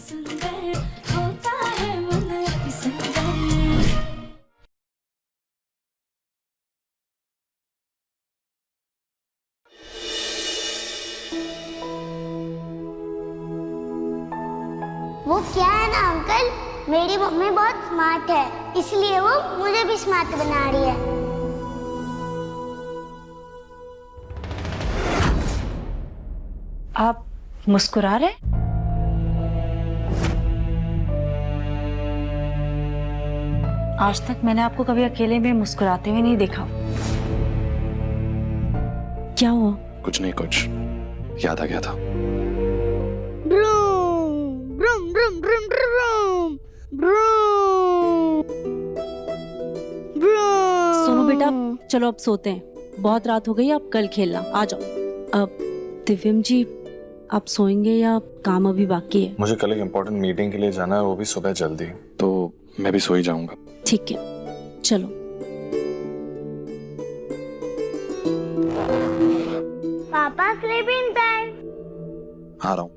सुंदर होता है मन अति सुंदर। वो क्या है ना अंकल, मेरी मम्मी बहुत स्मार्ट है, इसलिए वो मुझे भी स्मार्ट बना रही है। आप मुस्कुरा रहे? आज तक मैंने आपको कभी अकेले में मुस्कुराते हुए नहीं देखा। क्या हुआ? कुछ नहीं, कुछ याद आ गया था। ब्रूम ब्रूम ब्रूम ब्रूम ब्रूम ब्रूम ब्रूम। सोनू बेटा, चलो अब सोते हैं, बहुत रात हो गई, आप कल खेलना आ जाओ। अब दिव्यम जी, आप सोएंगे या काम अभी बाकी है? मुझे कल एक इम्पोर्टेंट मीटिंग के लिए जाना है, वो भी सुबह जल्दी, तो मैं भी सो ही जाऊंगा। ठीक है, चलो। पापा स्लीपिंग टाइम। आ रहा हूँ।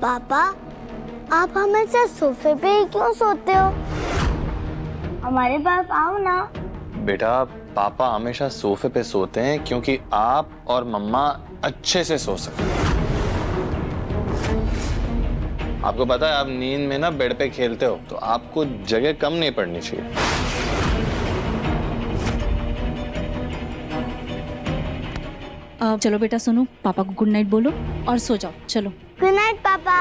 पापा, आप हमेशा सोफे पे ही क्यों सोते हो? हमारे पास आओ ना। बेटा, पापा हमेशा सोफे पे सोते हैं क्योंकि आप और मम्मा अच्छे से सो सकें। आपको पता है, आप नींद में ना बेड पे खेलते हो, तो आपको जगह कम नहीं पड़नी चाहिए। चलो बेटा, सुनो, पापा को गुड नाइट बोलो और सो जाओ। चलो, गुड नाइट पापा।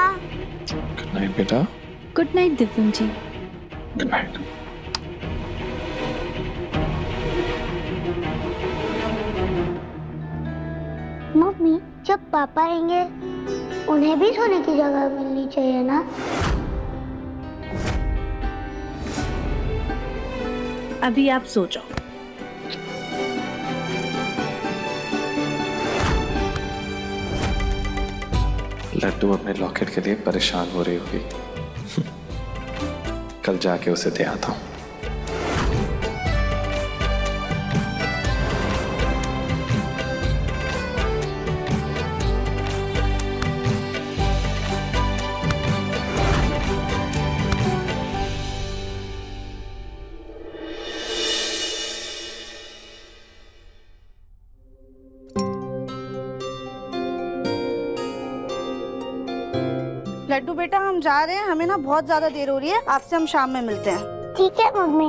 गुड नाइट बेटा। Good night Divyam ji. Good night. Mummy, जब पापा आएंगे उन्हें भी सोने की जगह मिलनी चाहिए ना? अभी आप सो जाओ। लड्डू अपने लॉकेट के लिए परेशान हो रही होगी। कल जाके उसे दे आता हूँ। लड्डू बेटा, हम जा रहे हैं, हमें ना बहुत ज्यादा देर हो रही है, आपसे हम शाम में मिलते हैं। ठीक है मम्मी।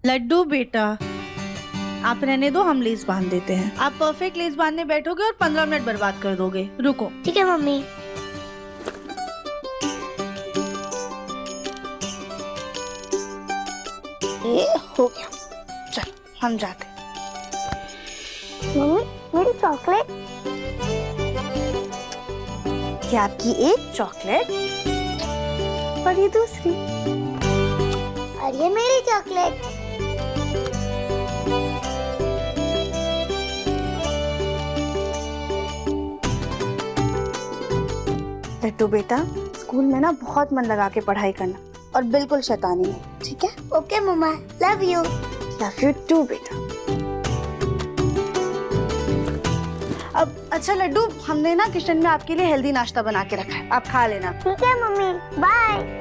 लड्डू बेटा, आप रहने दो, हम लेस बांध देते हैं। आप परफेक्ट लेस बांधने बैठोगे और 15 मिनट बर्बाद कर दोगे। रुको। ठीक है मम्मी। ये हो गया, चल हम जाते हैं। मम्मी, मेरी चॉकलेट। ये आपकी एक चॉकलेट और ये दूसरी। और ये मेरी चॉकलेट। लड्डू बेटा, स्कूल में ना बहुत मन लगा के पढ़ाई करना और बिल्कुल शैतानी नहीं, ठीक है? Okay mama, love you. Love you too बेटा। अब अच्छा लड्डू, हमने ना किचन में आपके लिए हेल्दी नाश्ता बना के रखा है, आप खा लेना। ठीक है मम्मी, बाय।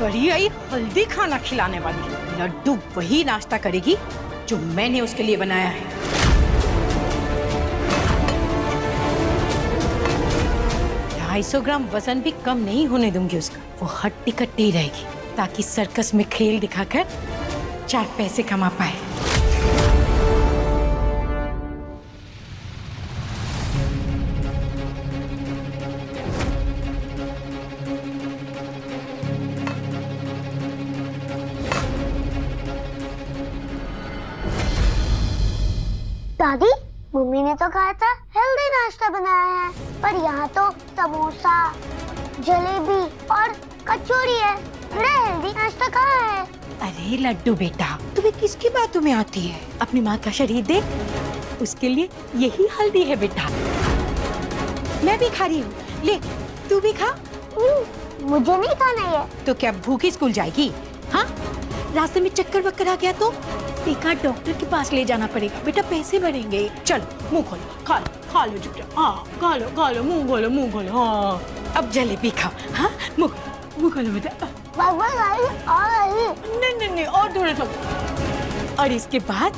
बड़ी आई हल्दी खाना खिलाने वाली। लड्डू वही नाश्ता करेगी जो मैंने उसके लिए बनाया है। 250 ग्राम वजन भी कम नहीं होने दूंगी उसका। वो हट्टी कट्टी रहेगी ताकि सर्कस में खेल दिखाकर 4 पैसे कमा पाए। दादी, मम्मी ने तो कहा था हेल्दी नाश्ता बनाया है, पर यहाँ तो समोसा, जलेबी और कचौड़ी है। बड़ा हेल्दी नाश्ता कहाँ है? अरे लड्डू बेटा, तुम्हें किसकी बातों में आती है? अपनी माँ का शरीर देख, उसके लिए यही हल्दी है बेटा। मैं भी खा रही हूँ, ले तू भी खा। मुझे नहीं खाना ये। तो क्या भूखी स्कूल जाएगी? हाँ, रास्ते में चक्कर वक्कर आ गया तो एक आध डॉक्टर के पास ले जाना पड़ेगा बेटा, पैसे बढ़ेंगे। चलो मुंह खोलो, खा लो बेटा। हाँ खा लो मुंह खोलो। हाँ अब जलेबी खाओ। हाँ मुंह खोलो बेटा। नहीं और थोड़ा सा। और इसके बाद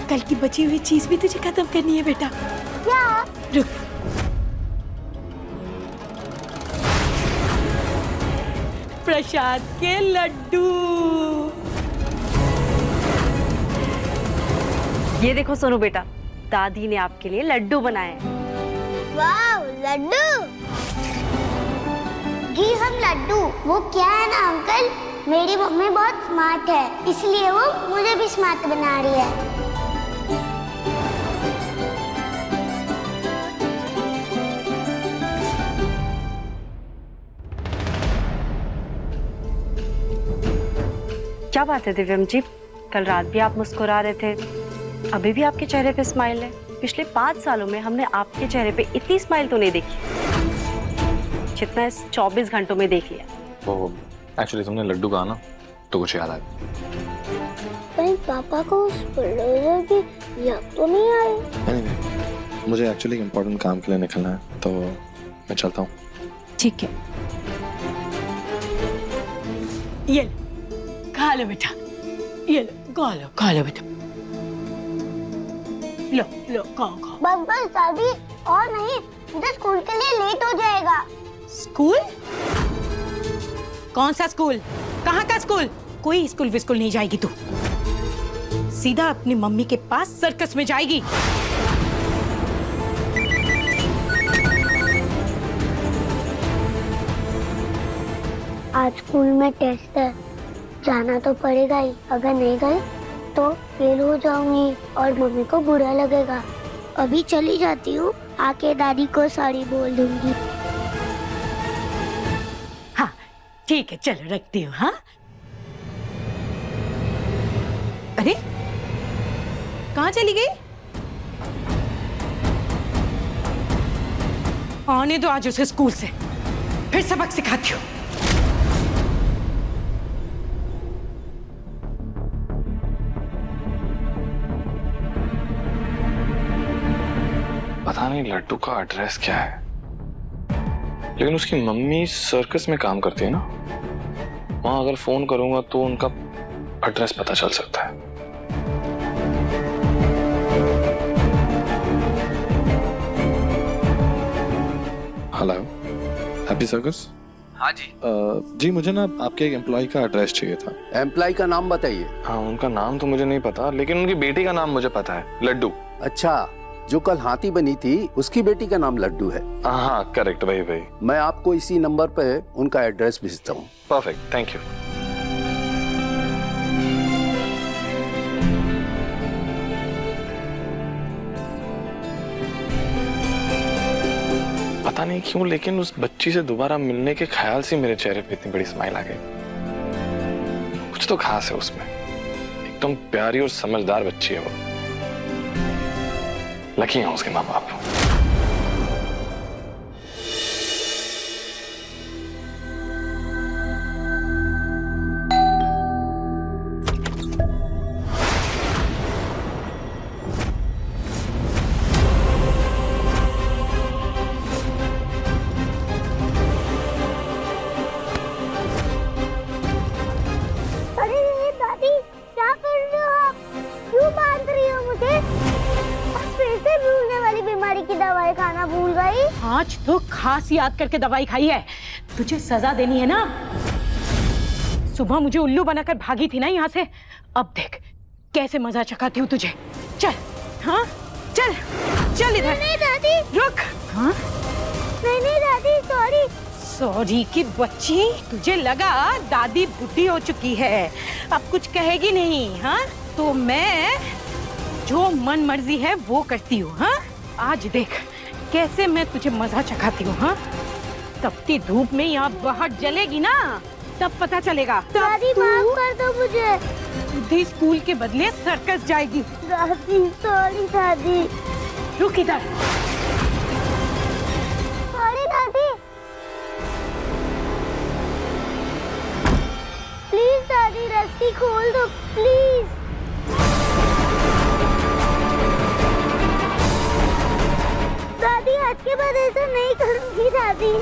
कल की बची हुई चीज भी तुझे खत्म करनी है बेटा। क्या? रुक, प्रसाद के लड्डू। ये देखो सोनू बेटा, दादी ने आपके लिए लड्डू बनाए हैं। वाव, लड्डू। जी हम लड्डू। वो क्या है ना अंकल, मेरी मम्मी बहुत स्मार्ट है, इसलिए वो मुझे भी स्मार्ट बना रही है। क्या बात है दिव्यम जी, कल रात भी आप मुस्कुरा रहे थे, अभी भी आपके चेहरे पे स्माइल है। पिछले 5 सालों में हमने आपके चेहरे पे इतनी स्माइल तो नहीं देखी जितना इस 24 घंटों में देख लिया। वो एक्चुअली तुमने लड्डू कहा ना, तो कुछ याद आया। कहीं पापा को उस बुलडोजर की याद तो नहीं आई? Anyway, मुझे एक्चुअली इम्पोर्टेंट काम के लिए निकलना है, तो मैं चलता हूँ। ठीक है, ये खा लो बेटा, ये लो खा लो बेटा। लो खाओ। बस दादी, और नहीं, मुझे स्कूल के लिए लेट हो जाएगा। स्कूल? कौन सा स्कूल? कहाँ का स्कूल? कोई स्कूल विस्कूल नहीं जाएगी तू, सीधा अपनी मम्मी के पास सर्कस में जाएगी। आज स्कूल में टेस्ट है, जाना तो पड़ेगा ही। अगर नहीं गई तो फेल हो जाऊंगी और मम्मी को बुरा लगेगा। अभी चली जाती हूँ, आके दादी को सॉरी बोल दूंगी। हाँ ठीक है, चलो रखती हूँ। हाँ, अरे कहाँ चली गई? आने दो आज उसे स्कूल से, फिर सबक सिखाती हूँ। पता नहीं लड्डू का एड्रेस क्या है, लेकिन उसकी मम्मी सर्कस में काम करती है ना, वहां अगर फोन करूंगा तो उनका एड्रेस पता चल सकता है। Hello, happy circus. हाँ जी। जी मुझे ना आपके एक एम्प्लॉय का एड्रेस चाहिए था। एम्प्लॉय का नाम बताइए। हाँ, उनका नाम तो मुझे नहीं पता, लेकिन उनकी बेटी का नाम मुझे पता है, लड्डू। अच्छा, जो कल हाथी बनी थी उसकी बेटी का नाम लड्डू है। हाँ करेक्ट, वही। मैं आपको इसी नंबर पे उनका एड्रेस भेजता हूँ। Perfect, thank you. पता नहीं क्यों, लेकिन उस बच्ची से दोबारा मिलने के ख्याल से मेरे चेहरे पे इतनी बड़ी स्माइल आ गई। कुछ तो खास है उसमें, एकदम प्यारी और समझदार बच्ची है वो। लकी हैं उसके माँ बाप। अरे दादी, क्या कर रहे हो आप? क्यों बांध रही हो मुझे? फिर से भूलने वाली बीमारी की दवाई खाना भूल गई। आज तो खास याद करके दवाई खाई है। तुझे सजा देनी है ना। सुबह मुझे उल्लू बनाकर भागी थी ना यहाँ से, अब देख कैसे मजा चखाती हूँ तुझे। चल, हाँ चल चल इधर। नहीं दादी, रुक। हाँ, नहीं दादी, सॉरी। सॉरी की बच्ची, तुझे लगा दादी बुढ़ी हो चुकी है, अब कुछ कहेगी नहीं। हाँ तो मैं जो मन मर्जी है वो करती हूँ। हाँ, आज देख कैसे मैं तुझे मजा चखाती हूँ। हाँ, तपती धूप में यहाँ बाहर जलेगी ना, तब पता चलेगा। दादी माफ कर दो मुझे। बुद्धि स्कूल के बदले सर्कस जाएगी। दादी सॉरी दादी। रुक इधर। सॉरी दादी। प्लीज दादी रस्सी खोल दो प्लीज। दादी आज के बाद ऐसा नहीं करूंगी दादी।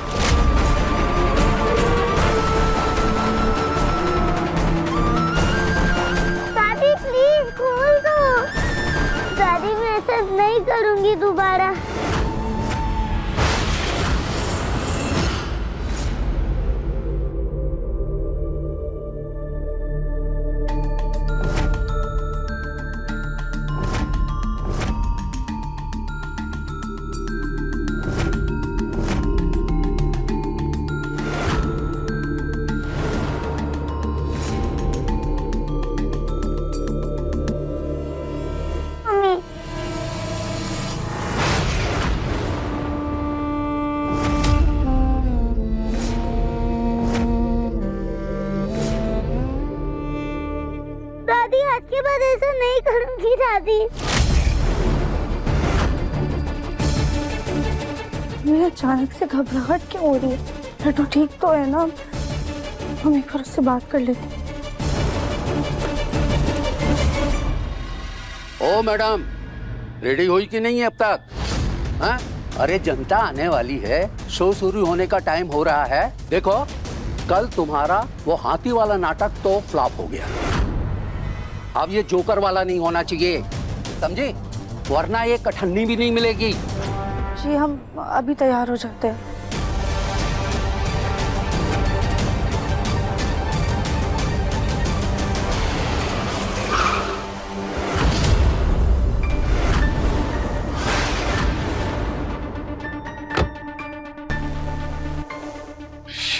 दादी प्लीज खोल दो। दादी मैं ऐसा नहीं करूंगी दोबारा। मम्मी दादी आज के बाद ऐसा नहीं करूंगी दादी। मुझे अचानक से घबराहट क्यों हो रही है? लड्डू ठीक तो है ना? हम एक बार उससे बात कर लेते हैं। ओ मैडम, रेडी हुई कि नहीं है अब तक? हाँ? अरे जनता आने वाली है, शो शुरू होने का टाइम हो रहा है। देखो कल तुम्हारा वो हाथी वाला नाटक तो फ्लॉप हो गया, अब ये जोकर वाला नहीं होना चाहिए, समझे? वरना ये कठन्नी भी नहीं मिलेगी। जी हम अभी तैयार हो जाते हैं।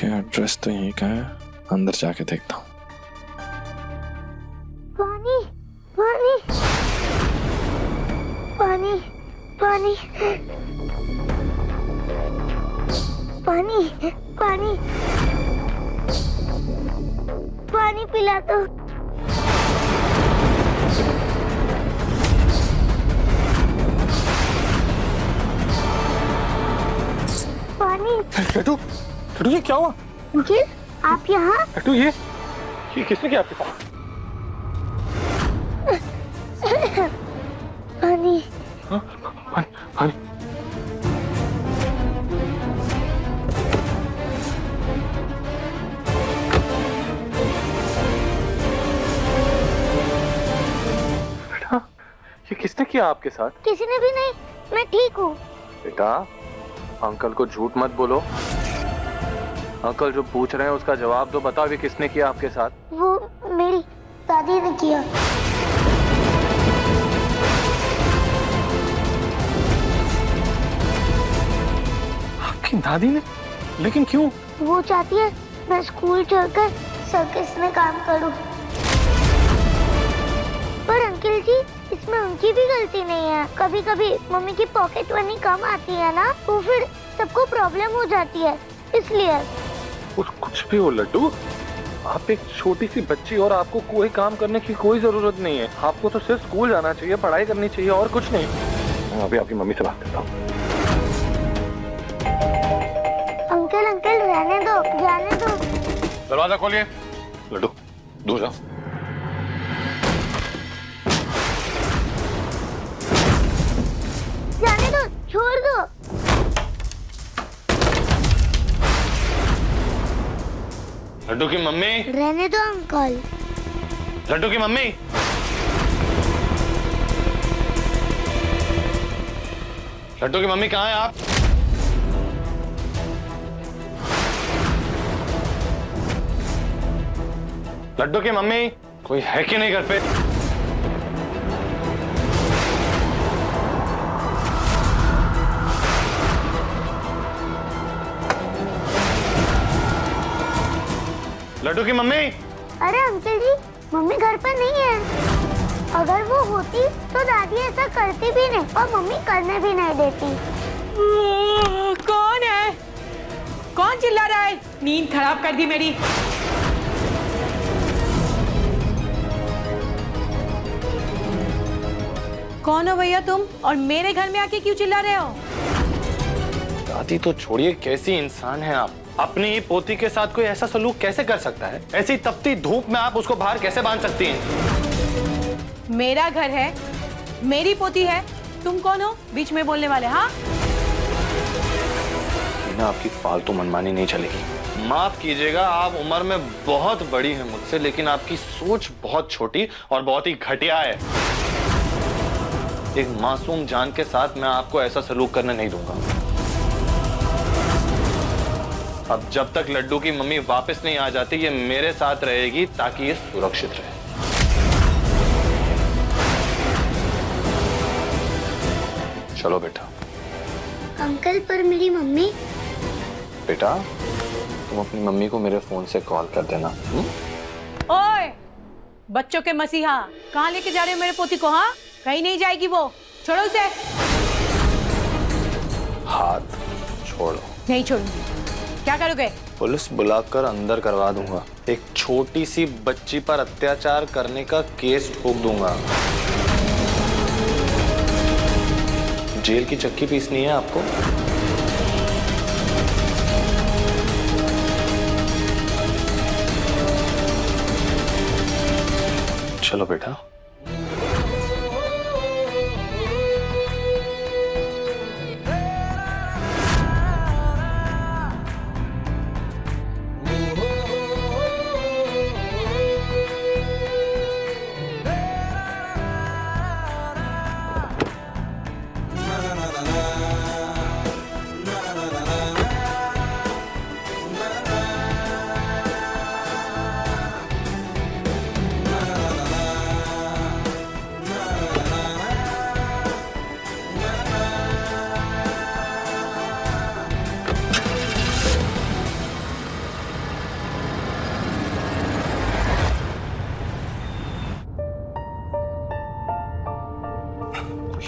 ये एड्रेस तो यहीं का है, अंदर जाके देखता हूँ। पानी पानी पानी पानी पानी पानी पानी पिला दो। पानी। लड्डू, लड्डू ये क्या हुआ? अंकिल आप यहाँ? लड्डू ये किसने किया आपके साथ? पानी। हाँ? पानी, पानी। बेटा, ये किसने किया आपके साथ? किसी ने भी नहीं, मैं ठीक हूँ। बेटा, अंकल को झूठ मत बोलो। अंकल जो पूछ रहे हैं उसका जवाब दो। बताओ ये किसने किया आपके साथ? वो मेरी दादी ने किया। आपकी दादी ने? लेकिन क्यों? वो चाहती है मैं स्कूल चलकर सर्कस में काम करूं। पर अंकल जी इसमें उनकी भी गलती नहीं है। कभी कभी मम्मी की पॉकेट मनी कम आती है ना, तो फिर सबको प्रॉब्लम हो जाती है, इसलिए। कुछ भी हो लड्डू, आप एक छोटी सी बच्ची और आपको कोई काम करने की कोई जरूरत नहीं है। आपको तो सिर्फ स्कूल जाना चाहिए, पढ़ाई करनी चाहिए और कुछ नहीं। मैं अभी आपकी मम्मी से बात करता हूँ। अंकल अंकल रहने दो, जाने दो। दरवाजा खोलिए। लड्डू दूर जाओ। जाने दो, छोड़ दो। लड्डू की मम्मी। रहने दो अंकल। लड्डू की मम्मी। लड्डू की मम्मी कहाँ है आप? लड्डू की मम्मी कोई है कि नहीं घर पे? लड्डू की मम्मी। अरे अंकल जी, मम्मी घर पर नहीं है। अगर वो होती तो दादी ऐसा करती भी नहीं और मम्मी करने भी नहीं देती। कौन है? कौन चिल्ला रहा है? नींद खराब कर दी मेरी। कौन हो भैया तुम, और मेरे घर में आके क्यों चिल्ला रहे हो? दादी तो छोड़िए, कैसी इंसान है आप? अपनी ही पोती के साथ कोई ऐसा सलूक कैसे कर सकता है? ऐसी तपती धूप में आप उसको बाहर कैसे बांध सकती हैं? मेरा घर है, मेरी पोती है, तुम कौन हो बीच में बोलने वाले? हाँ, ना आपकी फालतू मनमानी नहीं चलेगी। माफ कीजिएगा, आप उम्र में बहुत बड़ी हैं मुझसे, लेकिन आपकी सोच बहुत छोटी और बहुत ही घटिया है। एक मासूम जान के साथ मैं आपको ऐसा सलूक करने नहीं दूंगा। अब जब तक लड्डू की मम्मी वापस नहीं आ जाती, ये मेरे साथ रहेगी ताकि ये सुरक्षित रहे। चलो बेटा। अंकल पर मेरी मम्मी। बेटा तुम अपनी मम्मी को मेरे फोन से कॉल कर देना। ओए बच्चों के मसीहा, कहाँ लेके जा रहे हो मेरे पोती को? हाँ, कहीं नहीं जाएगी वो, छोड़ो उसे। हाथ छोड़ो। नहीं छोड़ूंगी। क्या करोगे? पुलिस बुलाकर अंदर करवा दूंगा। एक छोटी सी बच्ची पर अत्याचार करने का केस ठोक दूंगा। जेल की चक्की पीसनी है आपको? चलो बेटा।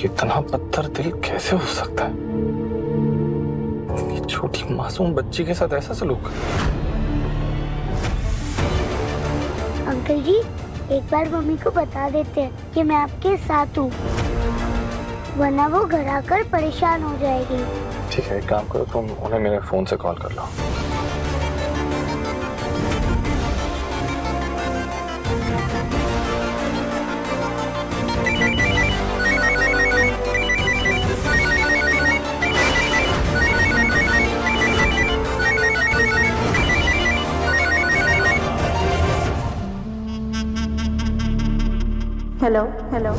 इतना पत्थर दिल कैसे हो सकता है? छोटी मासूम बच्ची के साथ ऐसा सलूक। अंकल जी, एक बार मम्मी को बता देते हैं कि मैं आपके साथ हूँ, वरना वो घर आकर परेशान हो जाएगी। ठीक है, एक काम करो, तुम उन्हें मेरे फोन से कॉल कर लो। Hello hello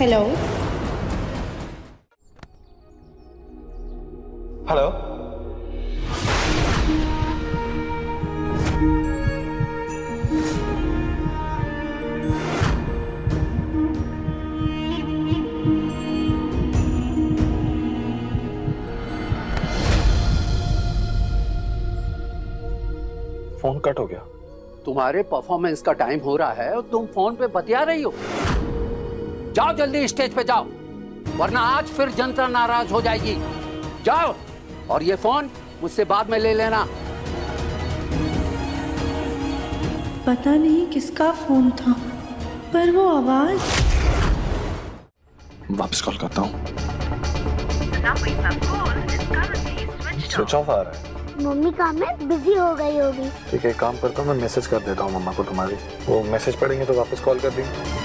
hello hello. Phone cut हो गया। तुम्हारे परफॉर्मेंस का टाइम हो रहा है और तुम फोन पे बतिया रही हो। जाओ जल्दी स्टेज पे जाओ, वरना आज फिर जनता नाराज हो जाएगी। जाओ, और ये फोन मुझसे बाद में ले लेना। पता नहीं किसका फोन था, पर वो आवाज। वापस कॉल करता हूँ। स्विच ऑफ आ रहा है। मम्मी काम में बिजी हो गई होगी। ठीक है, काम करता हूँ, मैं मैसेज कर देता हूँ मम्मा को तुम्हारी। वो मैसेज पढ़ेंगे तो वापस कॉल कर देंगे।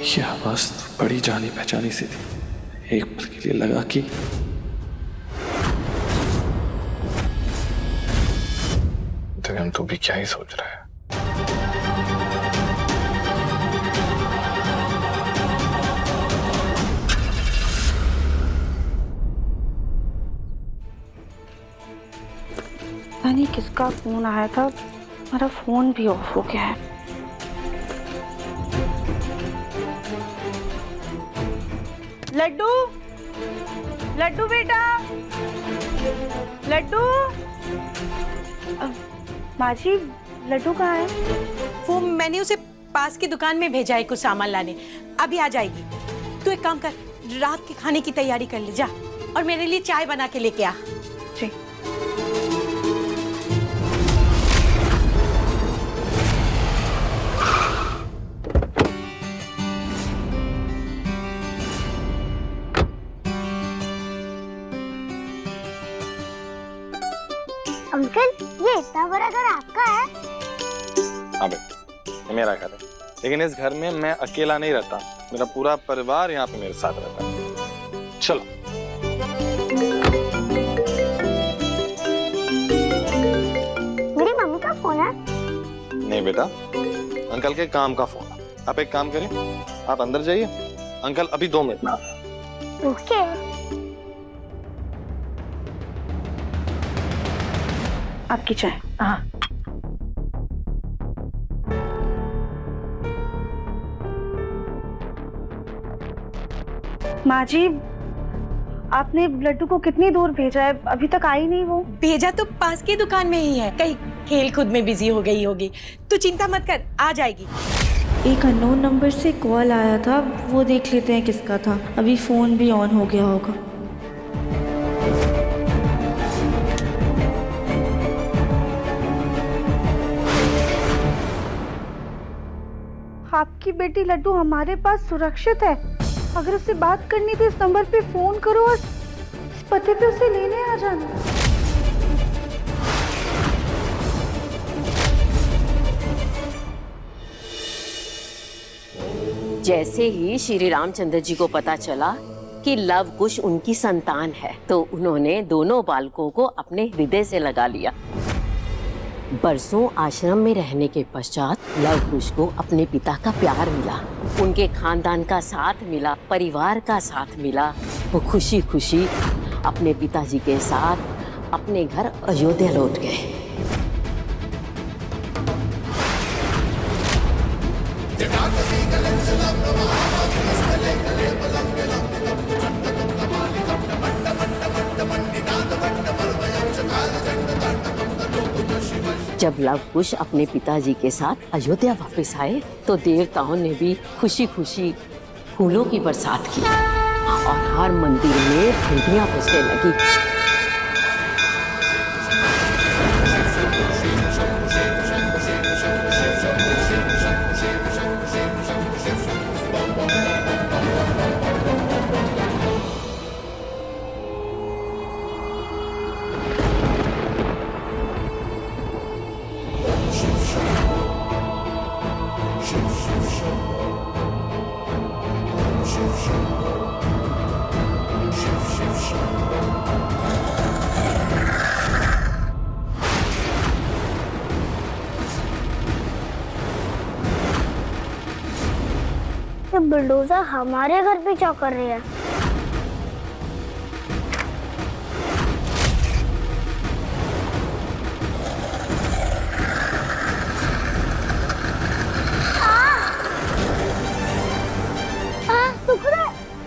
ये आवाज तो बड़ी जानी पहचानी सी थी। एक पल के लिए लगा कि हम तो भी क्या ही सोच रहा है। पता नहीं किसका फोन आया था, मेरा फोन भी ऑफ हो गया है। लड्डू, लड्डू बेटा, लड्डू। माँ जी, लड्डू कहाँ है? वो मैंने उसे पास की दुकान में भेजा है कुछ सामान लाने, अभी आ जाएगी। तू एक काम कर, रात के खाने की तैयारी कर ले जा, और मेरे लिए चाय बना के लेके आ। जी। अंकल, ये इतना बड़ा घर आपका है? हाँ भाई, ये मेरा घर है, लेकिन इस घर में मैं अकेला नहीं रहता, मेरा पूरा परिवार यहाँ पे मेरे साथ रहता है। चलो। मेरी मम्मी का फोन है? नहीं बेटा, अंकल के काम का फोन है। आप एक काम करें, आप अंदर जाइए, अंकल अभी 2 मिनट में आता है। ओके। आपकी चाय। हाँ। माँ जी, आपने लड्डू को कितनी दूर भेजा है? अभी तक आई नहीं वो। भेजा तो पास की दुकान में ही है, कहीं खेल कूद में बिजी हो गई होगी। तू चिंता मत कर, आ जाएगी। एक अननोन नंबर से कॉल आया था, वो देख लेते हैं किसका था। अभी फोन भी ऑन हो गया होगा। आपकी बेटी लड्डू हमारे पास सुरक्षित है। अगर उससे बात करनी तो इस नंबर पे फोन करो और इस पते पे उसे लेने आ जाना। जैसे ही श्री रामचंद्र जी को पता चला कि लव कुश उनकी संतान है, तो उन्होंने दोनों बालकों को अपने हृदय से लगा लिया। बरसों आश्रम में रहने के पश्चात लव कुश को अपने पिता का प्यार मिला, उनके खानदान का साथ मिला, परिवार का साथ मिला। वो खुशी खुशी अपने पिताजी के साथ अपने घर अयोध्या लौट गए। जब लव कुश अपने पिताजी के साथ अयोध्या वापस आए तो देवताओं ने भी खुशी खुशी फूलों की बरसात की और हर मंदिर में घंटियां बजने लगी। ये बुलडोजर हमारे घर पे क्या कर रही है?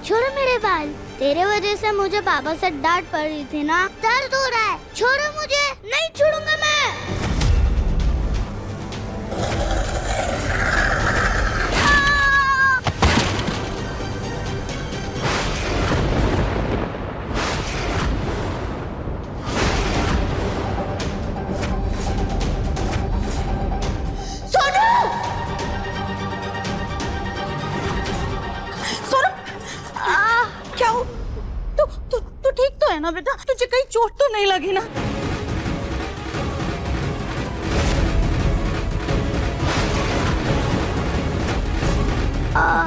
छोड़ो मेरे बाल। तेरे वजह से मुझे पापा से डांट पड़ रही थी ना, दर्द हो रहा है। छोड़ो मुझे। नहीं छोड़ूंगा मैं। है ना बेटा, तुझे कहीं चोट तो नहीं लगी ना?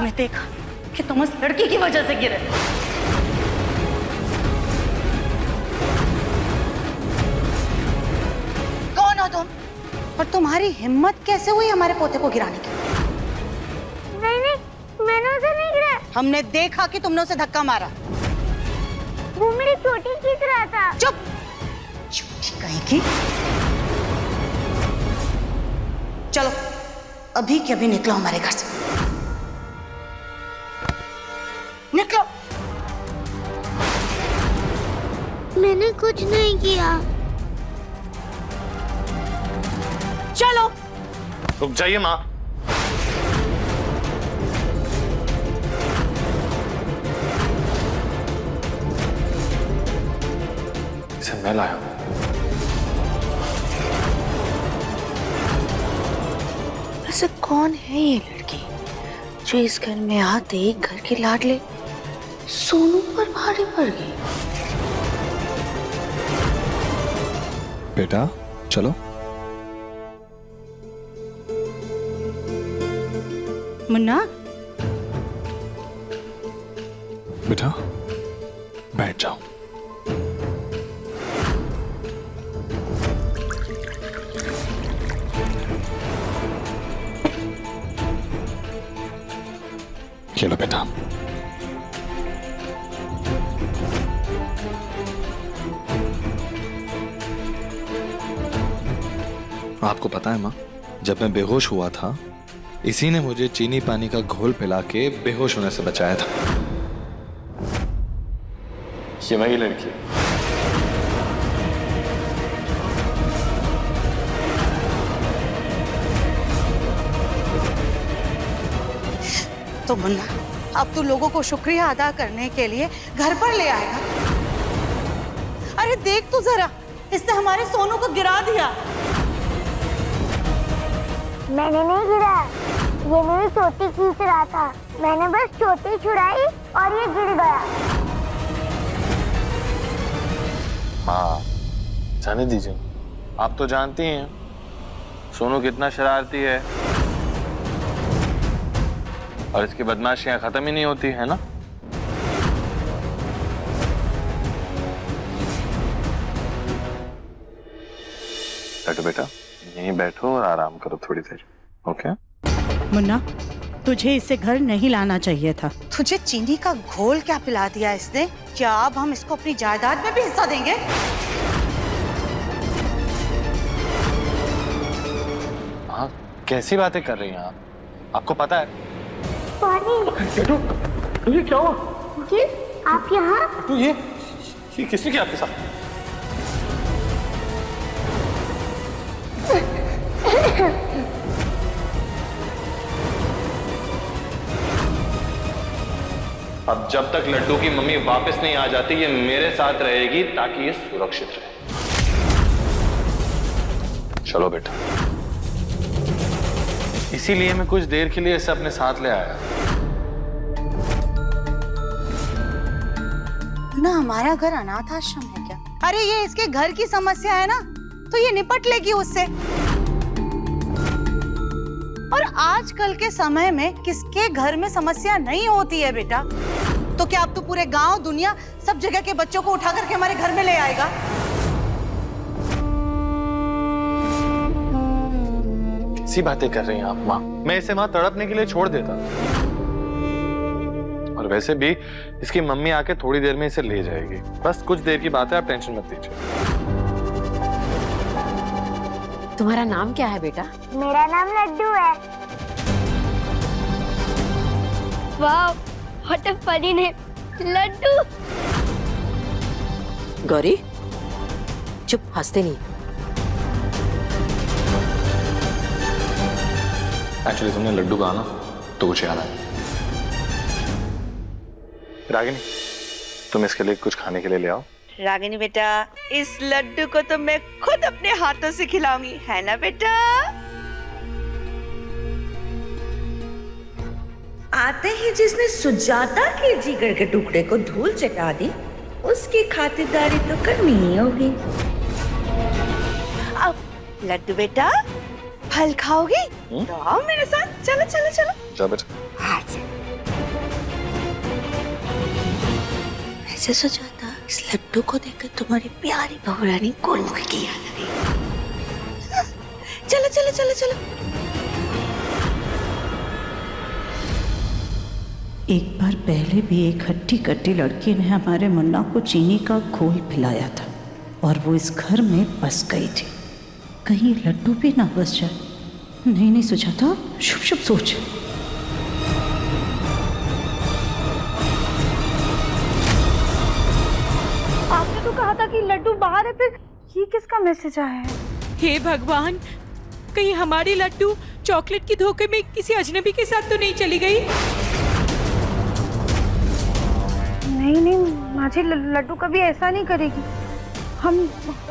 मैं देखा कि तुम उस लड़की की वजह से गिरे। कौन हो तुम और तुम्हारी हिम्मत कैसे हुई हमारे पोते को गिराने की? नहीं, मैंने उसे नहीं गिराया। हमने देखा कि तुमने उसे धक्का मारा। वो मेरी चोटी खींच रहा था। चुप, चोटी कहेगी। चलो अभी के अभी निकलो हमारे घर से, निकलो। मैंने कुछ नहीं किया। चलो रुक जाइए माँ। इसे मैं लाया हूँ। ऐसे कौन है ये लड़की जो इस घर में आते ही घर के लाडले सोनू पर भारी पड़ गई? बेटा चलो। मुन्ना, बेटा बैठ जाओ। ये लो बेटा। आपको पता है माँ, जब मैं बेहोश हुआ था इसी ने मुझे चीनी पानी का घोल पिला के बेहोश होने से बचाया था। ये वही लड़की है। तो मुन्ना, अब तू लोगों को शुक्रिया अदा करने के लिए घर पर ले आएगा। अरे देख तू जरा, इसने हमारे सोनू को गिरा दिया। मैंने नहीं गिरा, ये मेरी चोटी खींच रहा था। मैंने बस चोटी छुड़ाई और ये गिर गया। हाँ जाने दीजिए, आप तो जानती हैं सोनू कितना शरारती है और इसकी बदमाशियां खत्म ही नहीं होती है ना। बैठो बेटा, यहीं बैठो और आराम करो थोड़ी देर। ओके मुन्ना, तुझे इसे घर नहीं लाना चाहिए था। तुझे चीनी का घोल क्या पिला दिया इसने? क्या अब हम इसको अपनी जायदाद में भी हिस्सा देंगे? हाँ कैसी बातें कर रही हैं आप? आपको पता है पानी। ये क्या हुआ? ये आप यहाँ? तो ये किसने किया आपके साथ? अब जब तक लड्डू की मम्मी वापस नहीं आ जाती ये मेरे साथ रहेगी ताकि ये सुरक्षित रहे। चलो बेटा, इसीलिए मैं कुछ देर के लिए इसे अपने साथ ले आया। ना हमारा घर अनाथ आश्रम है क्या? अरे ये इसके घर की समस्या है ना, तो ये निपट लेगी उससे। और आजकल के समय में किसके घर में समस्या नहीं होती है बेटा? तो क्या अब तो पूरे गांव दुनिया सब जगह के बच्चों को उठा करके हमारे घर में ले आएगा? कैसी बातें कर रही हैं आप माँ? मैं इसे वहां तड़पने के लिए छोड़ देता। और वैसे भी इसकी मम्मी आके थोड़ी देर में इसे ले जाएगी। बस कुछ देर की बात है, आप टेंशन मत लीजिए। तुम्हारा नाम क्या है बेटा? मेरा नाम लड्डू है। वाह, what a funny name, Laddu. Gauri चुप, हंसते नहीं। एक्चुअली तुमने लड्डू कहा ना तो कुछ याद आया। रागिनी, तुम इसके लिए कुछ खाने के लिए ले आओ। रागिनी बेटा, इस लड्डू को तो मैं खुद अपने हाथों से खिलाऊंगी, है ना बेटा? आते ही जिसने सुजाता के जिगर के टुकड़े को धूल चटा दी, उसकी खातिरदारी तो करनी ही होगी। अब लड्डू बेटा, फल खाओगी? तो आओ मेरे साथ, चलो चलो चलो। जा बेटा। ऐसे सुजाता, इस लड्डू को देखकर तुम्हारी प्यारी बहू रानी कोलमुखी की याद आ गई। चलो चलो चलो चलो। एक बार पहले भी एक हट्टी कट्टी लड़की ने हमारे मुन्ना को चीनी का घोल पिलाया था और वो इस घर में बस गई थी। कहीं लड्डू भी ना बस जाए। नहीं नहीं सुजाता, शुभ शुभ सोच। आपने तो तो कहा था कि लड्डू बाहर है, फिर ये किसका मैसेज आया है? हे भगवान, कहीं हमारी लड्डू चॉकलेट की धोखे में किसी अजनबी के साथ तो नहीं चली गई? नहीं माँ जी, लड्डू कभी ऐसा नहीं करेगी।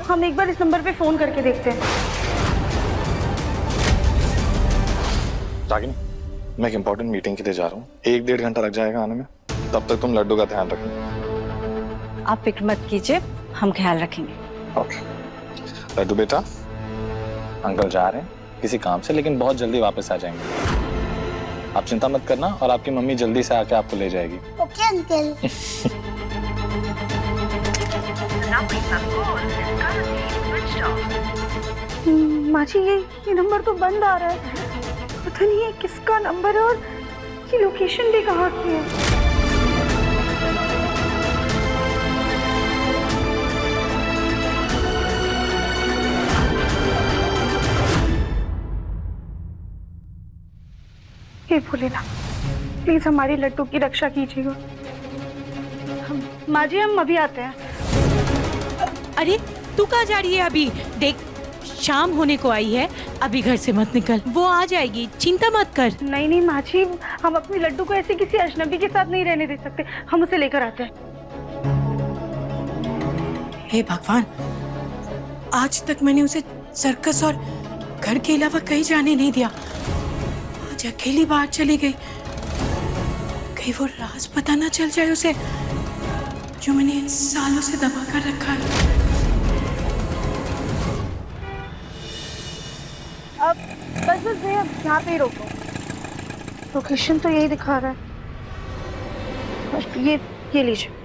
हम एक बार इस नंबर पे फोन करके देखते हैं। रागिनी, मैं एक इम्पोर्टेंट मीटिंग के लिए जा रहा हूँ, 1-1.5 घंटा लग जाएगा आने में। तब तक तुम लड्डू का ध्यान रखना। आप फिक्र मत कीजिए, हम ख्याल रखेंगे। ओके लड्डू बेटा, अंकल जा रहे हैं किसी काम से, लेकिन बहुत जल्दी वापस आ जाएंगे। आप चिंता मत करना और आपकी मम्मी जल्दी से आके आपको ले जाएगी। Okay uncle. माँ जी, ये नंबर तो बंद आ रहा है। पता नहीं है किसका नंबर है और ये लोकेशन भी कहाँ की है। हे भोलेनाथ, प्लीज हमारी लड्डू की रक्षा कीजिएगा। माँ जी, हम अभी आते हैं। अरे तू कहाँ जा रही है अभी? देख, शाम होने को आई है, अभी घर से मत निकल, वो आ जाएगी, चिंता मत कर। नहीं माँ जी, हम अपनी लड्डू को ऐसे किसी अजनबी के साथ नहीं रहने दे सकते। हम उसे लेकर आते हैं। हे भगवान, आज तक मैंने उसे सर्कस और घर के अलावा कहीं जाने नहीं दिया। आज अकेली बाहर चली गई, कहीं वो राज पता ना चल जाए उसे, जो मैंने इन सालों से दबा कर रखा है। अब बस भैया, यहाँ पे ही रोको। लोकेशन तो यही दिखा रहा है। ये लीजिए।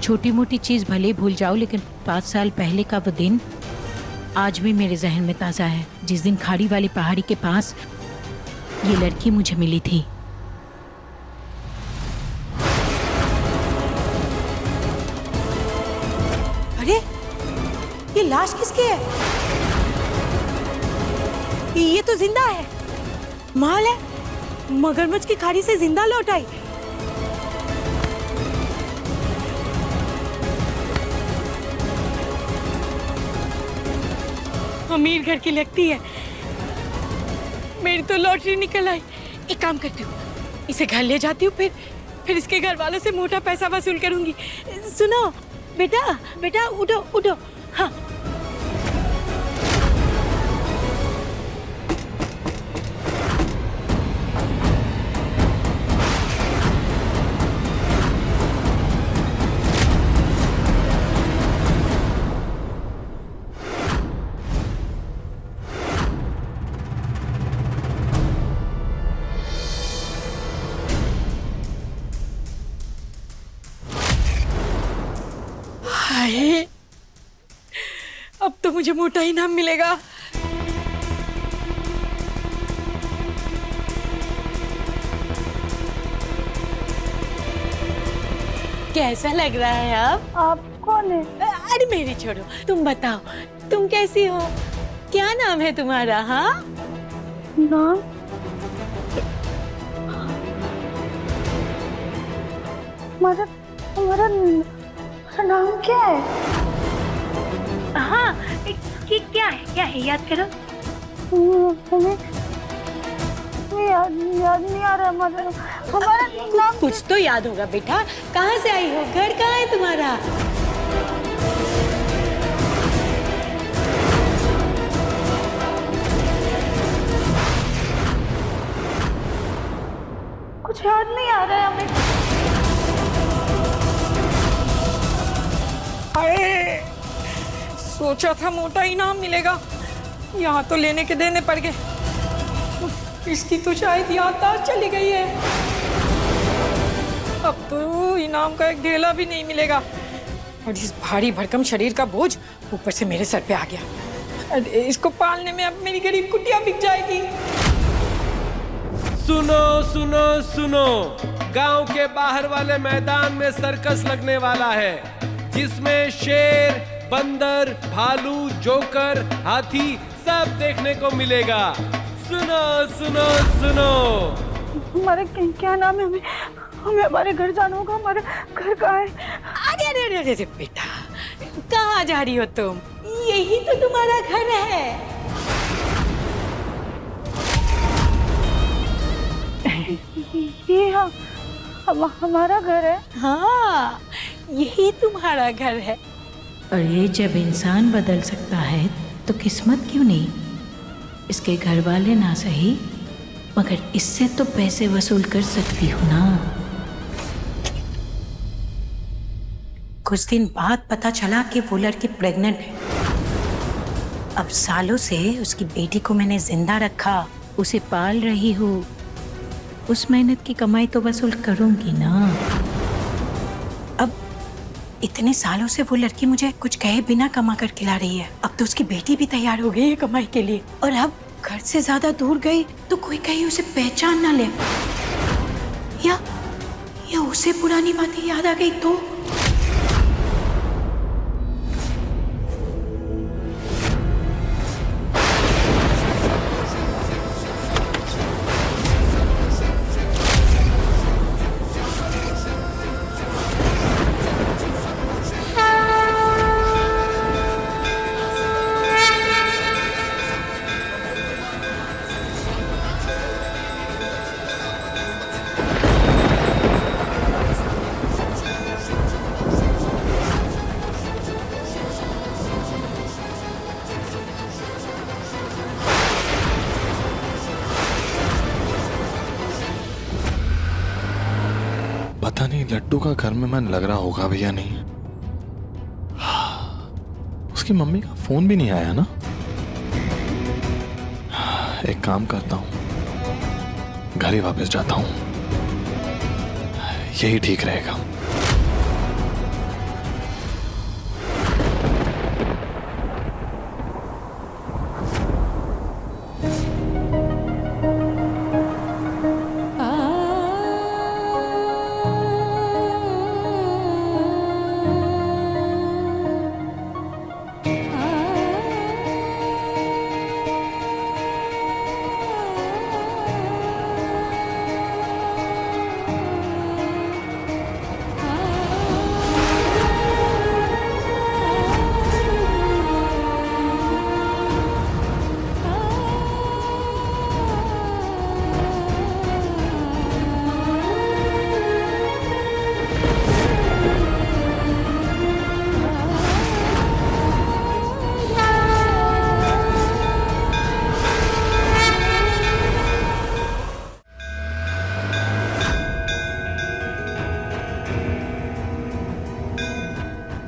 छोटी मोटी चीज भले भूल जाओ, लेकिन 5 साल पहले का वो दिन आज भी मेरे जहन में ताजा है, जिस दिन खाड़ी वाली पहाड़ी के पास ये लड़की मुझे मिली थी। अरे ये लाश किसकी है? ये तो जिंदा है। माल है, मगरमच्छ की खाड़ी से जिंदा लौट आई। अमीर घर की लगती है, मेरी तो लॉटरी निकल आई। एक काम करती हूँ, इसे घर ले जाती हूँ, फिर इसके घर वालों से मोटा पैसा वसूल करूंगी। सुनो बेटा, बेटा उठो उठो। हाँ अब तो मुझे मोटा इनाम मिलेगा। कैसा लग रहा है अब? आप कौन है? अरे मेरी छोड़ो, तुम बताओ, तुम कैसी हो? क्या नाम है तुम्हारा? हाँ, नाम? तुम्हारा नाम क्या है? हाँ, क्या है याद करो। हमें याद नहीं आ रहा। हमारा नाम कुछ तो याद होगा बेटा। कहाँ से आई हो? घर कहाँ है तुम्हारा? कुछ याद नहीं आ रहा है हमें। अरे सोचा था मोटा इनाम मिलेगा, यहाँ तो लेने के देने पड़ गए। इसकी तो शायद याददाश्त चली गई है। अब तो इनाम का एक ढेला भी नहीं मिलेगा और इस भारी भरकम शरीर का बोझ ऊपर से मेरे सर पे आ गया। अरे इसको पालने में अब मेरी गरीब कुटिया बिक जाएगी। सुनो सुनो सुनो, गांव के बाहर वाले मैदान में सर्कस लगने वाला है, जिसमें शेर, बंदर, भालू, जोकर, हाथी सब देखने को मिलेगा। सुनो सुनो सुनो। हमारे क्या नाम है? हमें हमारे घर जाना होगा। हमारा घर कहाँ है? अरे अरे अरे अरे बेटा, कहाँ जा रही हो तुम? यही तो तुम्हारा घर है। ये हमारा घर है। हाँ, यही तुम्हारा घर है। अरे जब इंसान बदल सकता है तो किस्मत क्यों नहीं? इसके घर वाले ना सही, मगर इससे तो पैसे वसूल कर सकती हूँ ना। कुछ दिन बाद पता चला कि वो लड़की प्रेग्नेंट है। अब सालों से उसकी बेटी को मैंने जिंदा रखा, उसे पाल रही हूँ। उस मेहनत की कमाई तो वसूल करूंगी ना। अब इतने सालों से वो लड़की मुझे कुछ कहे बिना कमा कर खिला रही है। अब तो उसकी बेटी भी तैयार हो गई है कमाई के लिए, और अब घर से ज्यादा दूर गई तो कोई कहीं उसे पहचान ना ले, या उसे पुरानी बातें याद आ गई तो। पता नहीं लड्डू का घर में मन लग रहा होगा भैया नहीं। उसकी मम्मी का फोन भी नहीं आया ना। एक काम करता हूं, घर ही वापस जाता हूं, यही ठीक रहेगा।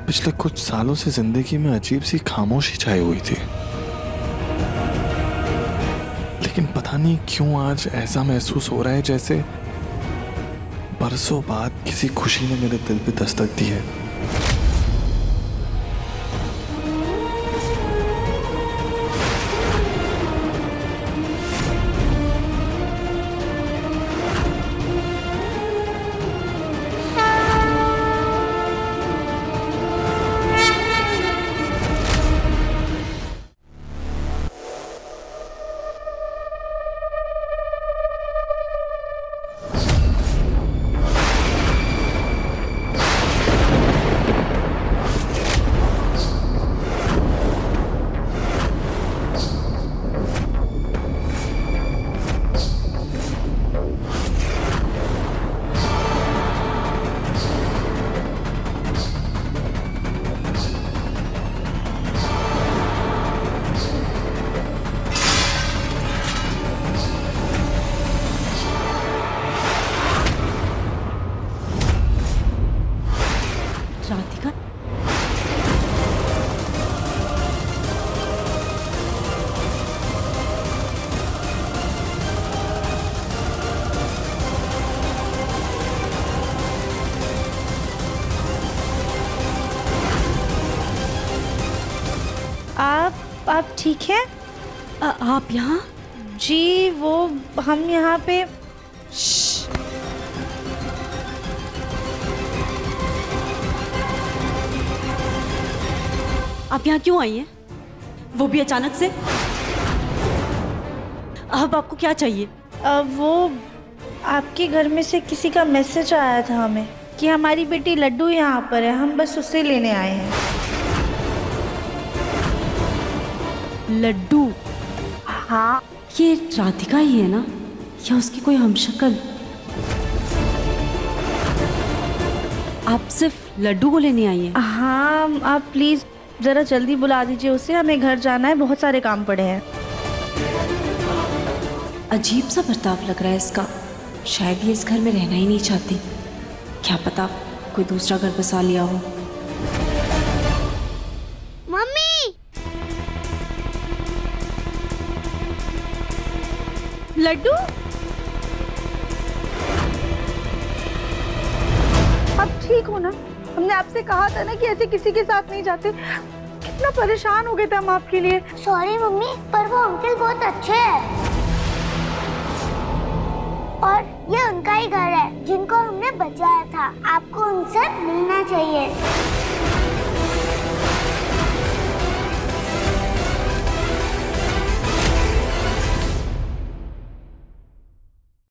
पिछले कुछ सालों से जिंदगी में अजीब सी खामोशी छाई हुई थी, लेकिन पता नहीं क्यों आज ऐसा महसूस हो रहा है जैसे बरसों बाद किसी खुशी ने मेरे दिल पे दस्तक दी है। आप ठीक हैं? आप यहाँ? जी वो हम यहाँ पे। आप यहाँ क्यों आई हैं? वो भी अचानक से? अब आपको क्या चाहिए? वो आपके घर में से किसी का मैसेज आया था हमें कि हमारी बेटी लड्डू यहाँ पर है, हम बस उसे लेने आए हैं। लड्डू? हाँ। ये राधिका ही है ना, या उसकी कोई हमशक्ल? आप सिर्फ लड्डू को लेने आई हैं? हाँ, आप प्लीज जरा जल्दी बुला दीजिए उसे, हमें घर जाना है, बहुत सारे काम पड़े हैं। अजीब सा बर्ताव लग रहा है इसका, शायद ये इस घर में रहना ही नहीं चाहती। क्या पता कोई दूसरा घर बसा लिया हो। मम्मी! लड्डू, आप ठीक हो ना? हमने आपसे कहा था ना कि ऐसे किसी के साथ नहीं जाते। कितना परेशान हो गए थे हम आपके लिए। सॉरी मम्मी, पर वो अंकल बहुत अच्छे हैं और ये उनका ही घर है जिनको हमने बचाया था। आपको उनसे मिलना चाहिए।